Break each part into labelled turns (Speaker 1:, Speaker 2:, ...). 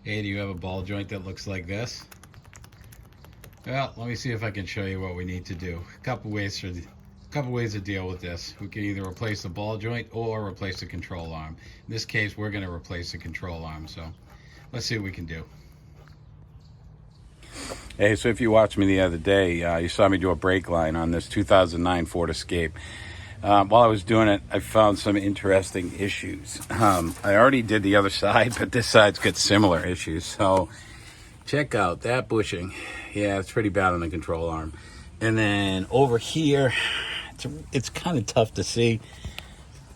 Speaker 1: Hey, do you have a ball joint that looks like this? Well, let me see if I can show you what we need to do. A couple ways to deal with this. We can either replace the ball joint or replace the control arm. In this case, we're going to replace the control arm. So let's see what we can do. Hey, so if you watched me the other day, you saw me do a brake line on this 2009 Ford Escape. While I was doing it, I found some interesting issues. I already did the other side, but this side's got similar issues. So check out that bushing. Yeah, it's pretty bad on the control arm. And then over here, it's kind of tough to see.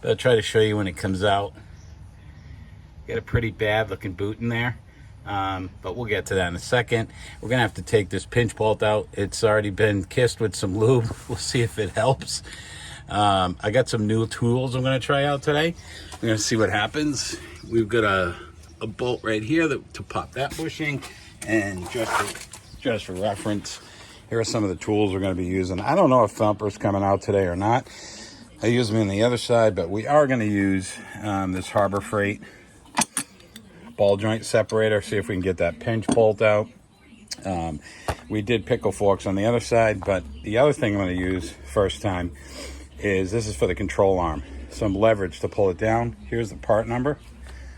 Speaker 1: But I'll try to show you when it comes out. Got a pretty bad looking boot in there. But we'll get to that in a second. We're going to have to take this pinch bolt out. It's already been kissed with some lube. We'll see if it helps. I got some new tools I'm going to try out today. We're going to see what happens. We've got a bolt right here to pop that bushing. And just for reference, here are some of the tools we're going to be using. I don't know if Thumper's coming out today or not. I use them on the other side, but we are going to use this Harbor Freight ball joint separator. See if we can get that pinch bolt out. We did pickle forks on the other side, but the other thing I'm going to use first time is this is for the control arm. Some leverage to pull it down. Here's the part number.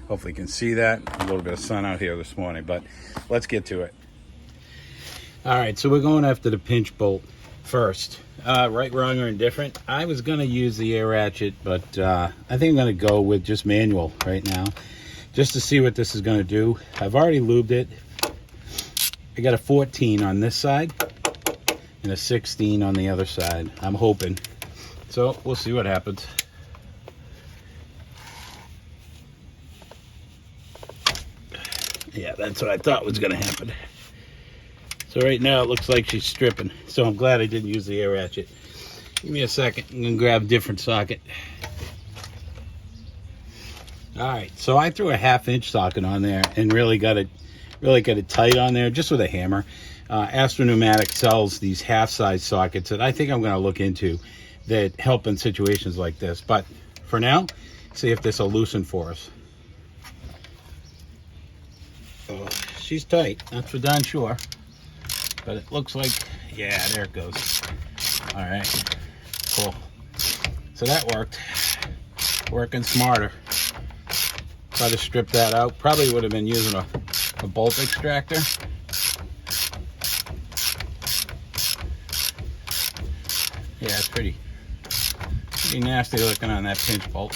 Speaker 1: Hopefully you can see that. A little bit of sun out here this morning, but let's get to it. All right, so we're going after the pinch bolt first. Right, wrong, or indifferent. I was going to use the air ratchet, but I think I'm going to go with just manual right now, just to see what this is going to do. I've already lubed it. I got a 14 on this side and a 16 on the other side. I'm hoping. So we'll see what happens. Yeah, that's what I thought was going to happen. So right now it looks like she's stripping. So I'm glad I didn't use the air ratchet. Give me a second. I'm going to grab a different socket. All right, so I threw a 1/2-inch socket on there and really got it tight on there just with a hammer. Astro Pneumatic sells these half-size sockets that I think I'm going to look into that help in situations like this. But for now, see if this will loosen for us. Oh, she's tight, that's for darn sure. But it looks like, yeah, there it goes. All right, cool. So that worked. Working smarter. Try to strip that out. Probably would have been using a bolt extractor. Yeah, it's pretty nasty looking on that pinch bolt.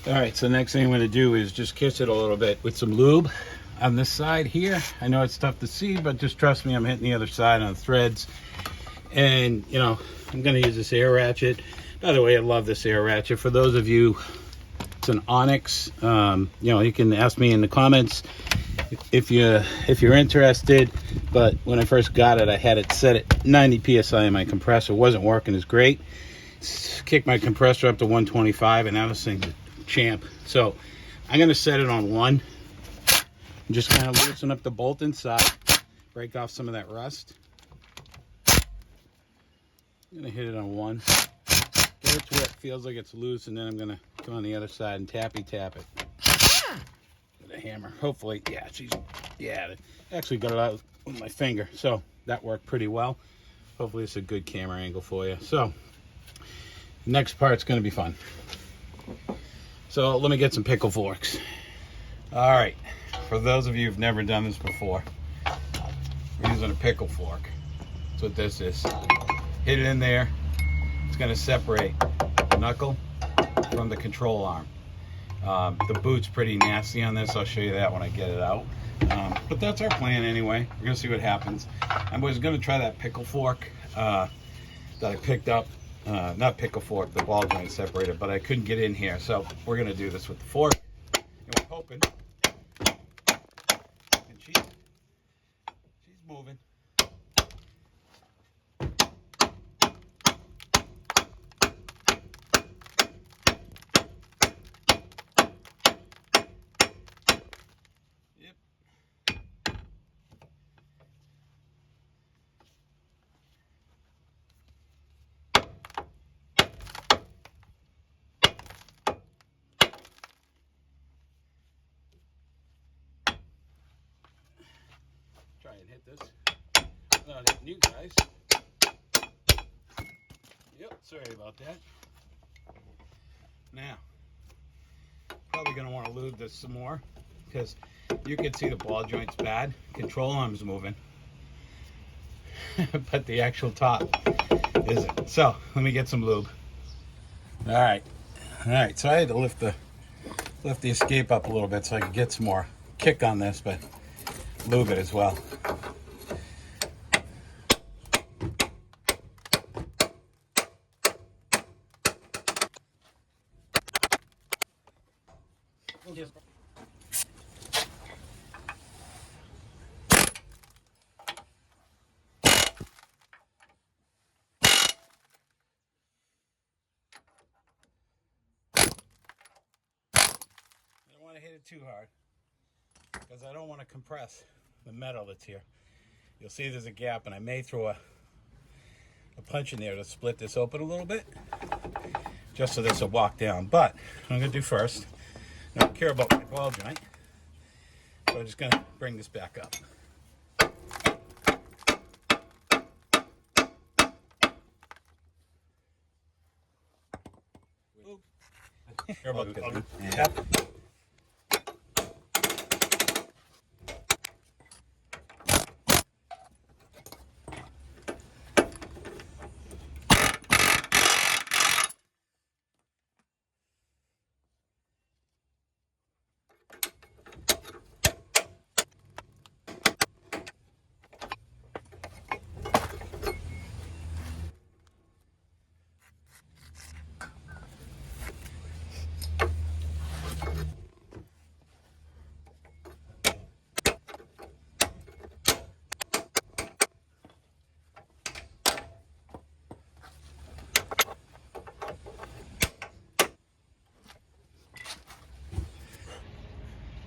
Speaker 1: All right, so the next thing I'm going to do is just kiss it a little bit with some lube on this side here. I know it's tough to see, but just trust me, I'm hitting the other side on the threads. And, you know, I'm going to use this air ratchet. By the way, I love this air ratchet. For those of you, it's an Onyx. You know, you can ask me in the comments if you're interested. But when I first got it, I had it set at 90 psi in my compressor. It wasn't working as great. Kicked my compressor up to 125, and now this thing's a champ. So I'm going to set it on 1. And just kind of loosen up the bolt inside, break off some of that rust. I'm going to hit it on 1. Get it to where it feels like it's loose, and then I'm going to go on the other side and tap it with a hammer. Hopefully, yeah, I actually got it out with my finger, so that worked pretty well. Hopefully it's a good camera angle for you. So next part's going to be fun. So let me get some pickle forks. All right, for those of you who've never done this before, we're using a pickle fork. That's what this is. Hit it in there. It's going to separate the knuckle from the control arm. The boot's pretty nasty on this. I'll show you that when I get it out. But that's our plan anyway. We're going to see what happens. I was going to try that pickle fork that I picked up. Not pickle fork, the ball joint separator, but I couldn't get in here. So we're going to do this with the fork. And we're hoping. And she's moving. hit this. Not hitting you guys. Yep, sorry about that. Now, probably going to want to lube this some more because you can see the ball joint's bad. Control arm's moving. But the actual top isn't. So, let me get some lube. Alright, so I had to lift the escape up a little bit so I could get some more kick on this, but lube it as well. I don't want to hit it too hard because I don't want to compress the metal that's here. You'll see there's a gap, and I may throw a punch in there to split this open a little bit just so this will walk down. But what I'm going to do first, I don't care about my ball joint, so I'm just going to bring this back up. Care about that.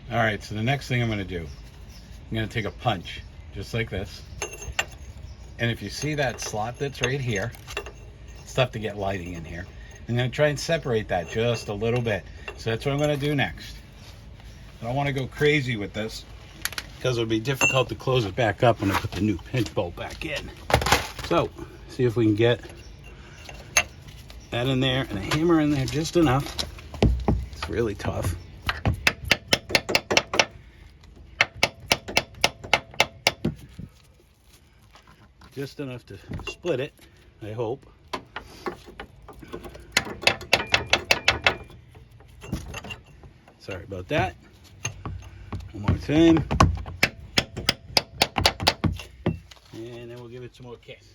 Speaker 1: All right, so the next thing I'm going to do, I'm going to take a punch, just like this. And if you see that slot that's right here, it's tough to get lighting in here. I'm going to try and separate that just a little bit. So that's what I'm going to do next. I don't want to go crazy with this because it'll be difficult to close it back up when I put the new pinch bolt back in. So, see if we can get that in there and a hammer in there just enough. It's really tough. Just enough to split it, I hope. Sorry about that. One more time. And then we'll give it some more kiss.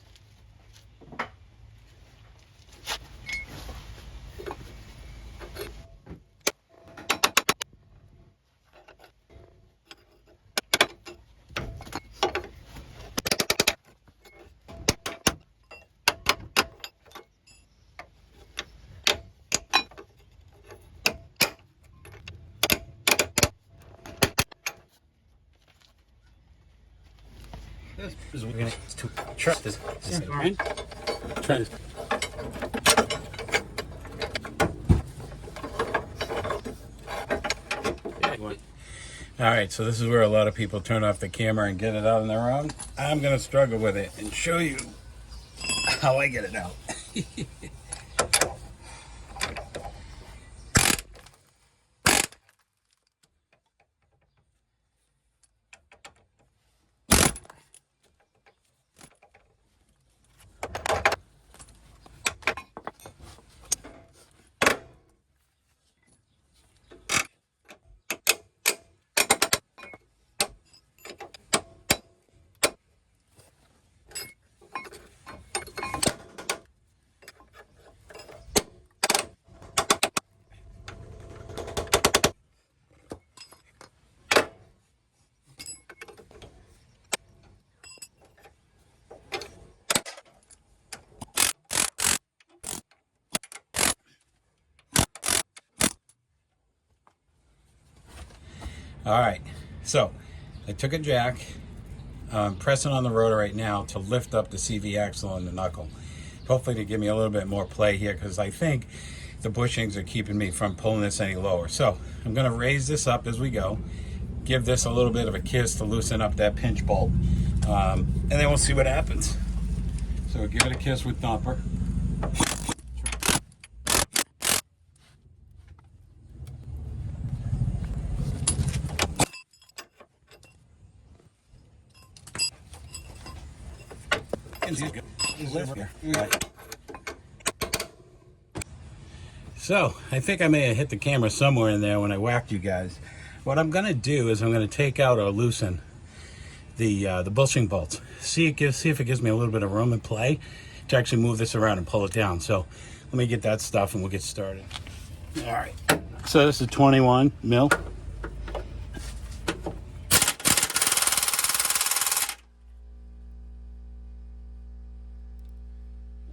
Speaker 1: This is we're gonna trust this. Right? Try this. All right, so this is where a lot of people turn off the camera and get it out on their own. I'm gonna struggle with it and show you how I get it out. All right, so I took a jack, pressing on the rotor right now to lift up the CV axle and the knuckle, hopefully to give me a little bit more play here because I think the bushings are keeping me from pulling this any lower. So I'm going to raise this up as we go, give this a little bit of a kiss to loosen up that pinch bolt, And then we'll see what happens. So give it a kiss with thumper. So I think I may have hit the camera somewhere in there when I whacked you guys. What I'm going to do is I'm going to take out or loosen the bushing bolts. See if it gives me a little bit of room and play to actually move this around and pull it down. So let me get that stuff and we'll get started. All right. So this is 21 mil.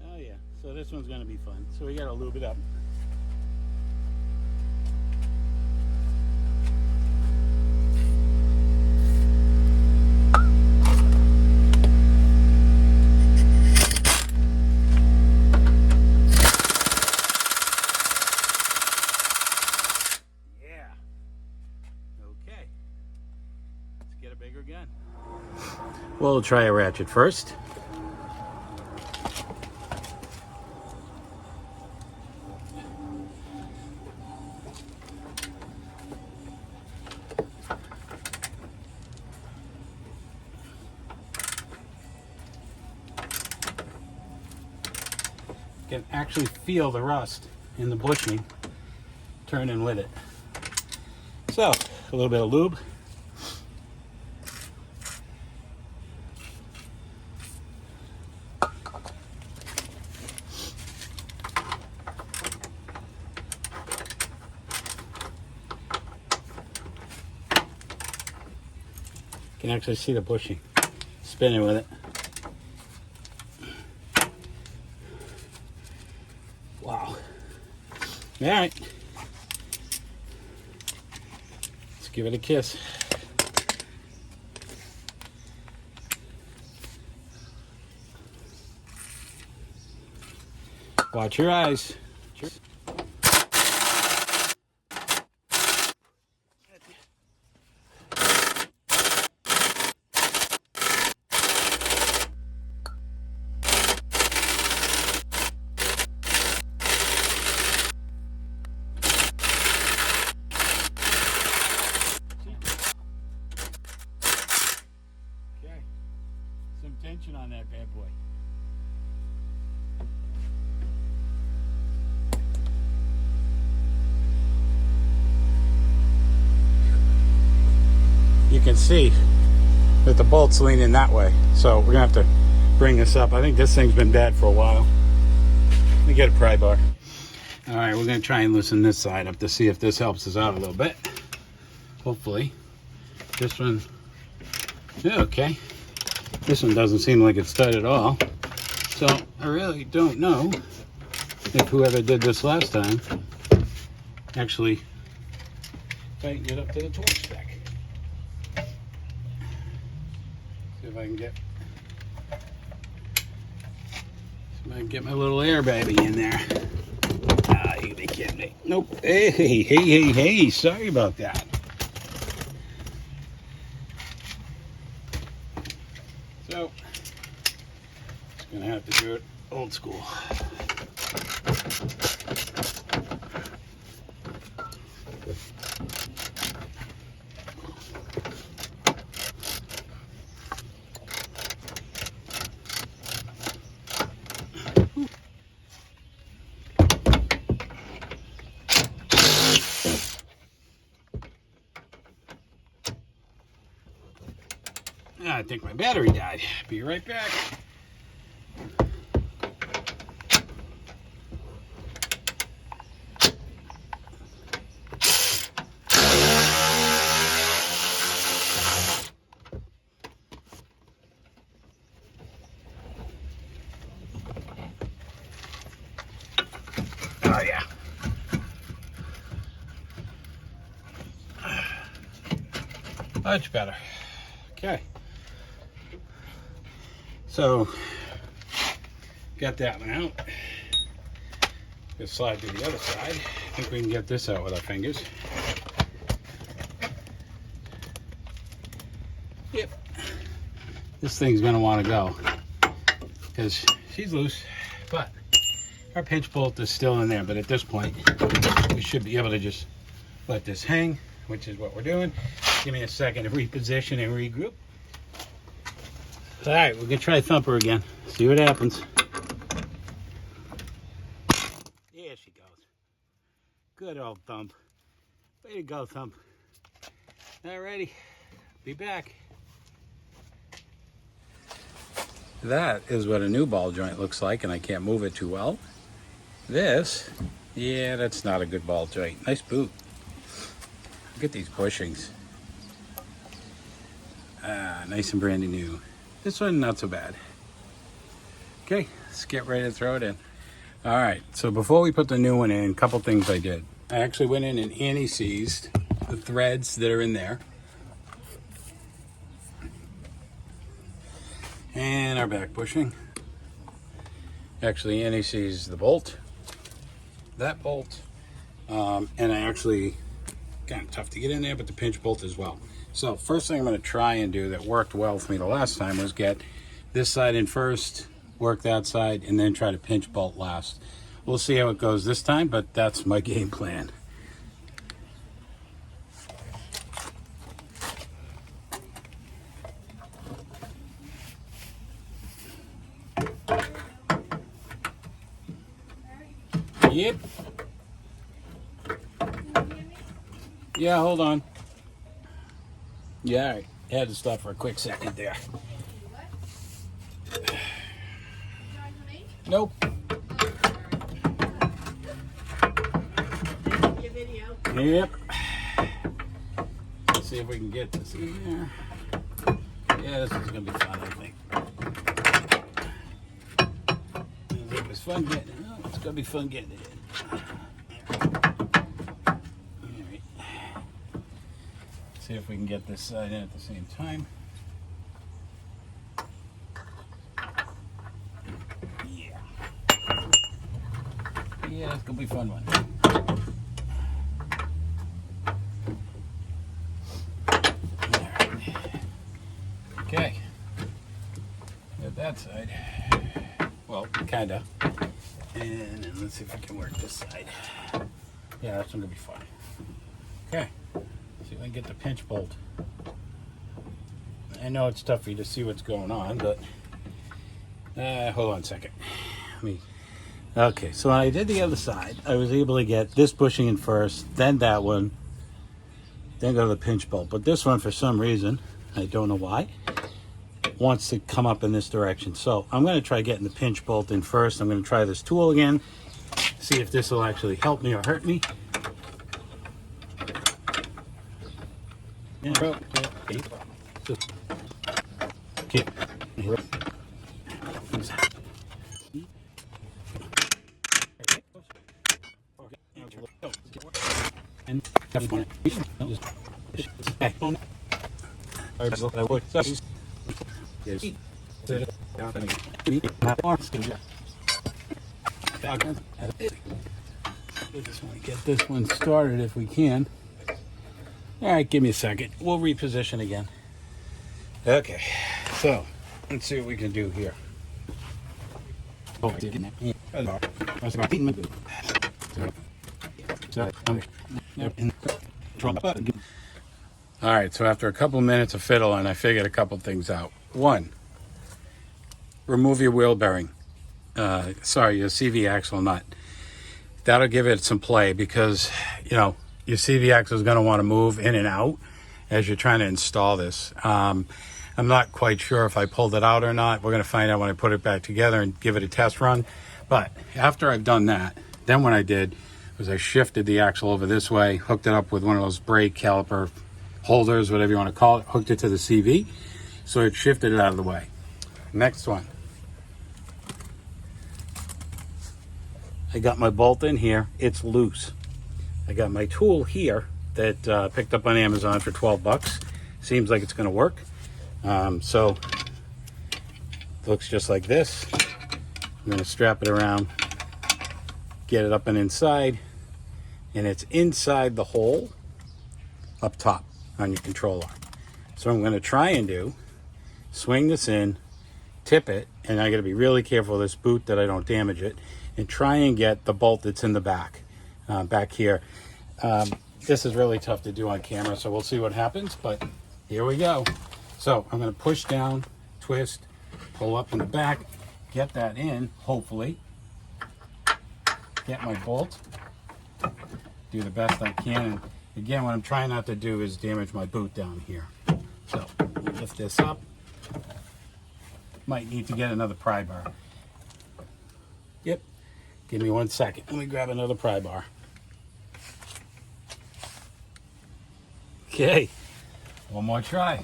Speaker 1: Oh yeah. So this one's going to be fun. So we got to lube it up. Bigger gun. We'll try a ratchet first. You can actually feel the rust in the bushing turning with it. So, a little bit of lube. You can actually see the bushing spinning with it. Wow. All right. Let's give it a kiss. Watch your eyes. Some tension on that bad boy. You can see that the bolt's leaning that way, so we're gonna have to bring this up. I think this thing's been bad for a while. Let me get a pry bar. All right, we're gonna try and loosen this side up to see if this helps us out a little bit. Hopefully. This one, yeah, okay. This one doesn't seem like it's tight at all. So I really don't know if whoever did this last time actually tightened it up to the torch spec. See if I can get my little air baby in there. Ah, you be kidding me. Nope. Hey, sorry about that. So, just gonna have to do it old school. I think my battery died. Be right back. Oh yeah. Much better. Okay. So, got that one out. Let's slide to the other side. I think we can get this out with our fingers. Yep. this thing's gonna want to go because she's loose, but our pinch bolt is still in there. But at this point, we should be able to just let this hang, which is what we're doing. Give me a second to reposition and regroup. All right, we're gonna try thumper again. See what happens. There she goes. Good old thump. Way to go, thump. Alrighty, be back. That is what a new ball joint looks like, and I can't move it too well. This, yeah, that's not a good ball joint. Nice boot. Look at these bushings. Nice and brandy new. This one, not so bad. Okay, let's get ready to throw it in. All right, so before we put the new one in, a couple things I did. I actually went in and anti-seized the threads that are in there. And our back bushing. Actually anti-seized the bolt. That bolt. And I actually, kind of tough to get in there, but the pinch bolt as well. So first thing I'm going to try and do that worked well for me the last time was get this side in first, work that side, and then try to pinch bolt last. We'll see how it goes this time, but that's my game plan. Yep. Yeah, hold on. Yeah, all right. I had to stop for a quick second there. Nope. Yep. Let's see if we can get this in there. Yeah, this is going to be fun, I think. It was fun getting it. Oh, it's going to be fun getting it in. Alright. See if we can get this side in at the same time. Yeah. Yeah, it's going to be a fun one. Okay, got that side. Well, kinda. And then let's see if I can work this side. Yeah, that's gonna be fun. Okay, see if I can get the pinch bolt. I know it's tough for you to see what's going on, but hold on a second. Okay, so when I did the other side, I was able to get this bushing in first, then that one, then go to the pinch bolt. But this one, for some reason, I don't know why, wants to come up in this direction. So I'm going to try getting the pinch bolt in first. I'm going to try this tool again, see if this will actually help me or hurt me. We just want to get this one started if we can. All right, give me a second. We'll reposition again. Okay, so let's see what we can do here. All right, so after a couple minutes of fiddling, I figured a couple things out. One, remove your wheel bearing. Your CV axle nut. That'll give it some play because, your CV axle is going to want to move in and out as you're trying to install this. I'm not quite sure if I pulled it out or not. We're going to find out when I put it back together and give it a test run. But after I've done that, then what I did was I shifted the axle over this way, hooked it up with one of those brake caliper holders, whatever you want to call it, hooked it to the CV, so it shifted it out of the way. Next one. I got my bolt in here. It's loose. I got my tool here that picked up on Amazon for 12 bucks. Seems like it's going to work. So it looks just like this. I'm going to strap it around, get it up and inside, and it's inside the hole up top on your control arm. So what I'm going to try and do swing this in, tip it, and I got to be really careful of this boot that I don't damage it, and try and get the bolt that's in the back, back here. This is really tough to do on camera, so we'll see what happens, but here we go. So I'm going to push down, twist, pull up in the back, get that in, hopefully. Get my bolt, do the best I can. And again, what I'm trying not to do is damage my boot down here. So lift this up. Might need to get another pry bar. Yep. Give me 1 second. Let me grab another pry bar. Okay. One more try.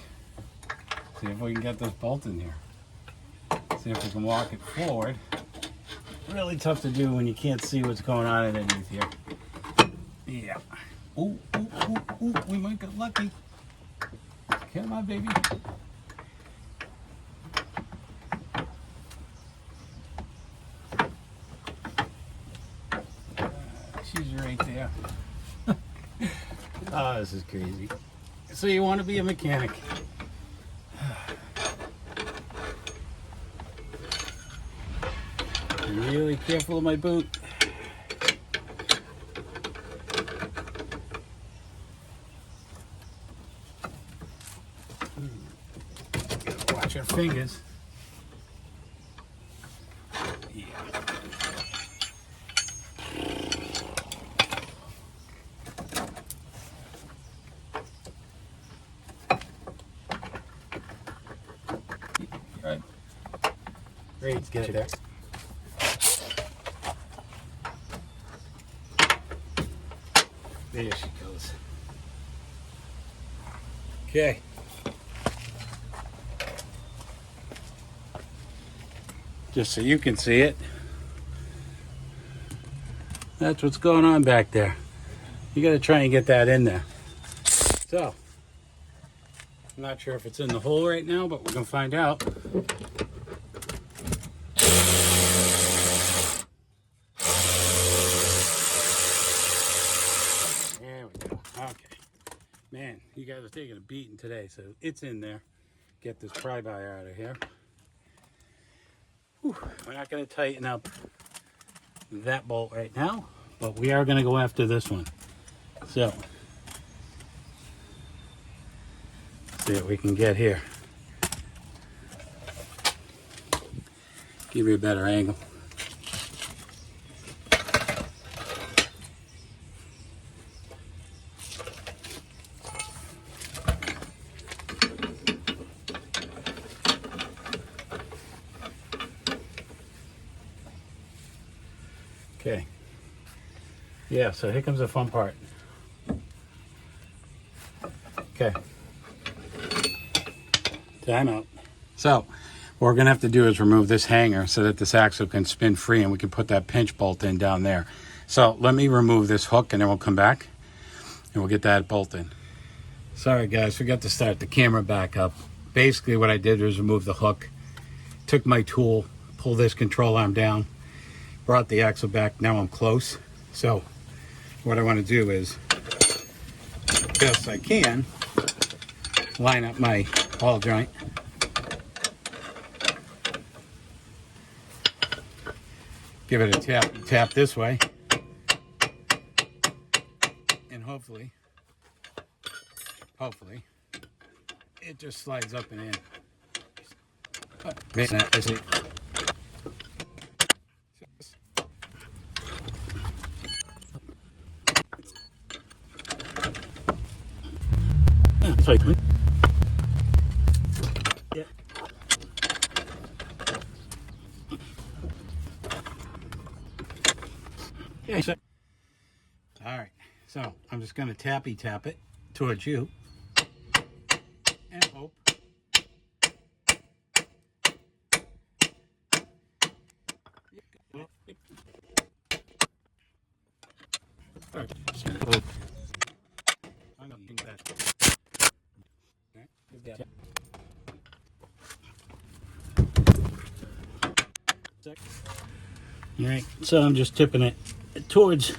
Speaker 1: See if we can get this bolt in here. See if we can walk it forward. Really tough to do when you can't see what's going on underneath here. Yeah. Ooh, ooh, ooh, ooh. We might get lucky. Come on, baby. She's right there. Oh, this is crazy. So you want to be a mechanic. Be really careful of my boot. Gotta watch our fingers. Yeah. Right. Great, let's get it there. There she goes. Okay. Just so you can see it. That's what's going on back there. You got to try and get that in there. So, I'm not sure if it's in the hole right now, but we're going to find out. There we go. Okay. Man, you guys are taking a beating today, so it's in there. Get this pry bar out of here. Whew. We're not going to tighten up that bolt right now, but we are going to go after this one. So, see what we can get here. Give you a better angle. Okay. Yeah, so here comes the fun part. Okay. Time out. So, what we're going to have to do is remove this hanger so that this axle can spin free and we can put that pinch bolt in down there. So, let me remove this hook and then we'll come back and we'll get that bolt in. Sorry guys, forgot to start the camera back up. Basically what I did was remove the hook, took my tool, pulled this control arm down, brought the axle back. Now I'm close. So what I want to do is, best I can, line up my ball joint. Give it a tap this way. And hopefully, it just slides up and in. Sorry. Yeah. Yeah. All right. So I'm just going to tap it towards you and hope. All right. I'm going to do that. All right, so I'm just tipping it towards,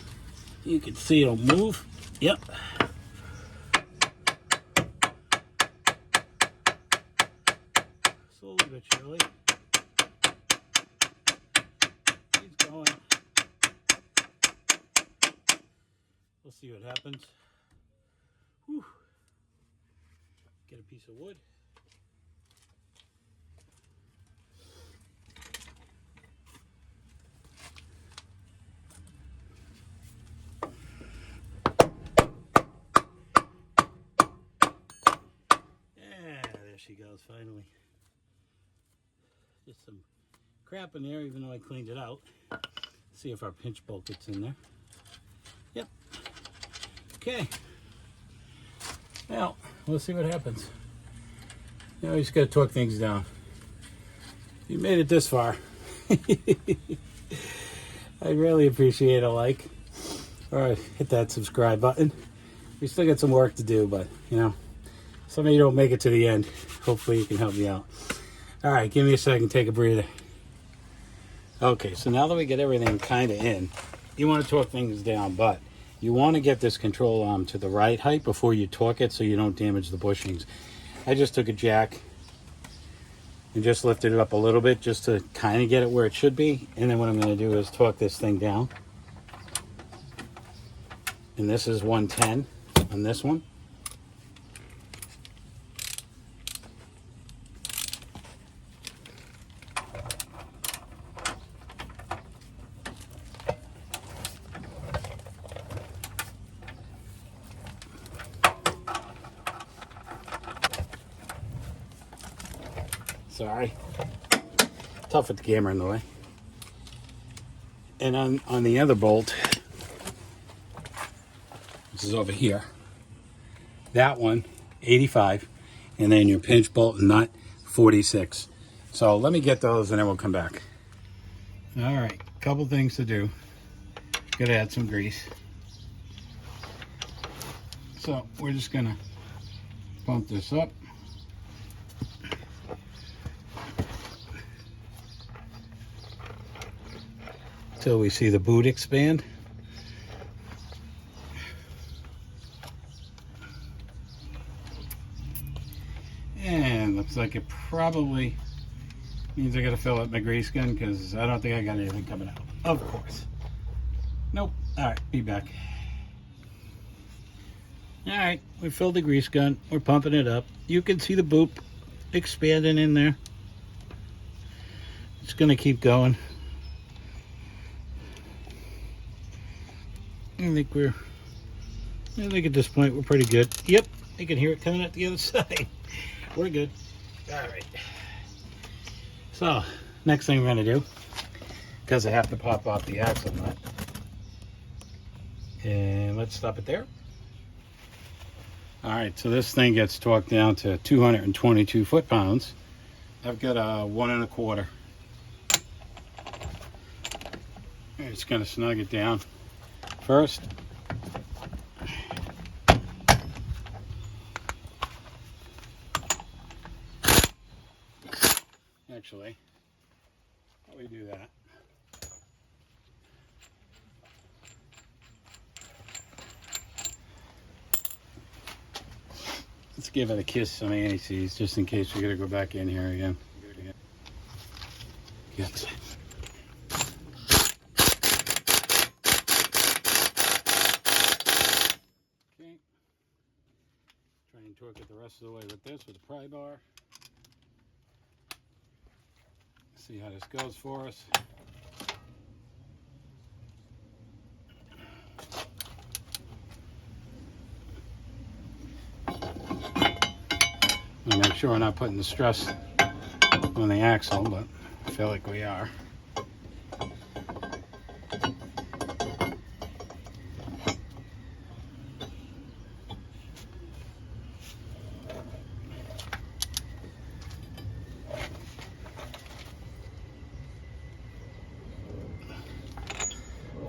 Speaker 1: you can see it'll move. Yep.
Speaker 2: a little bit chilly. He's going. We'll see what happens. Whew. Get a piece of wood. There she goes, finally. Just some crap in there, even though I cleaned it out. See if our pinch bolt gets in there. Yep. Okay. Now, we'll see what happens. You know, you just got to torque things down. You made it this far. I really appreciate a like. Or hit that subscribe button. We still got some work to do, but, you know, some of you don't make it to the end. Hopefully you can help me out. All right, give me a second, take a breather. Okay, so now that we get everything kind of in, you want to torque things down, but you want to get this control arm to the right height before you torque it so you don't damage the bushings. I just took a jack and just lifted it up a little bit just to kind of get it where it should be. And then what I'm going to do is torque this thing down. And this is 110 on this one. Sorry. Tough with the camera in the way. And on the other bolt, this is over here, that one, 85, and then your pinch bolt and nut, 46. So let me get those and then we'll come back. All right, couple things to do. Gotta add some grease. So we're just gonna pump this up. Till we see the boot expand. And looks like it probably means I gotta fill up my grease gun because I don't think I got anything coming out. Of course. Nope. All right, be back. All right, we filled the grease gun. We're pumping it up. You can see the boot expanding in there. It's gonna keep going. I think at this point we're pretty good. Yep, you can hear it coming out the other side. We're good. All right. So, next thing we're going to do, because I have to pop off the axle nut. And let's stop it there. All right, so this thing gets torqued down to 222 foot-pounds. I've got a 1 1/4. I'm just going to snug it down first. Actually, how do we do that? Let's give it a kiss some anti-seize just in case we gotta go back in here again. Yes. Okay. Try and torque it the rest of the way with this, with the pry bar. See how this goes for us. And make sure we're not putting the stress on the axle, but I feel like we are.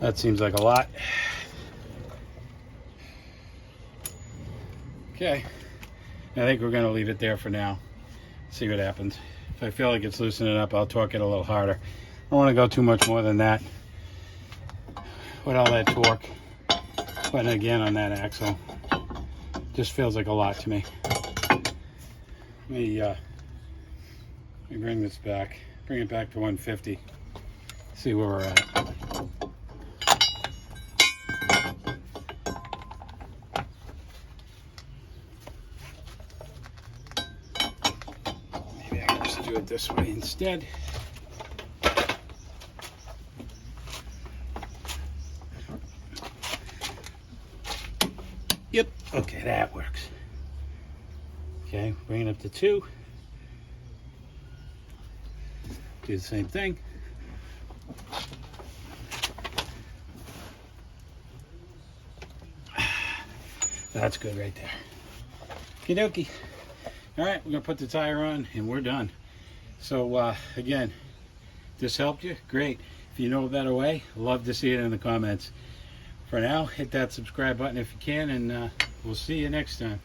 Speaker 2: That seems like a lot. Okay, I think we're gonna leave it there for now. See what happens. If I feel like it's loosening up, I'll torque it a little harder. I don't wanna go too much more than that with all that torque. But again, on that axle, just feels like a lot to me. Let me Let me bring this back. Bring it back to 150. See where we're at. Maybe I can just do it this way instead. Yep, okay, that works. Okay, bring it up to 2. Do the same thing. That's good right there. Okie dokie. All right, we're gonna put the tire on and we're done. So again, this helped you? Great. If you know a better way, love to see it in the comments. For now, hit that subscribe button if you can, and we'll see you next time.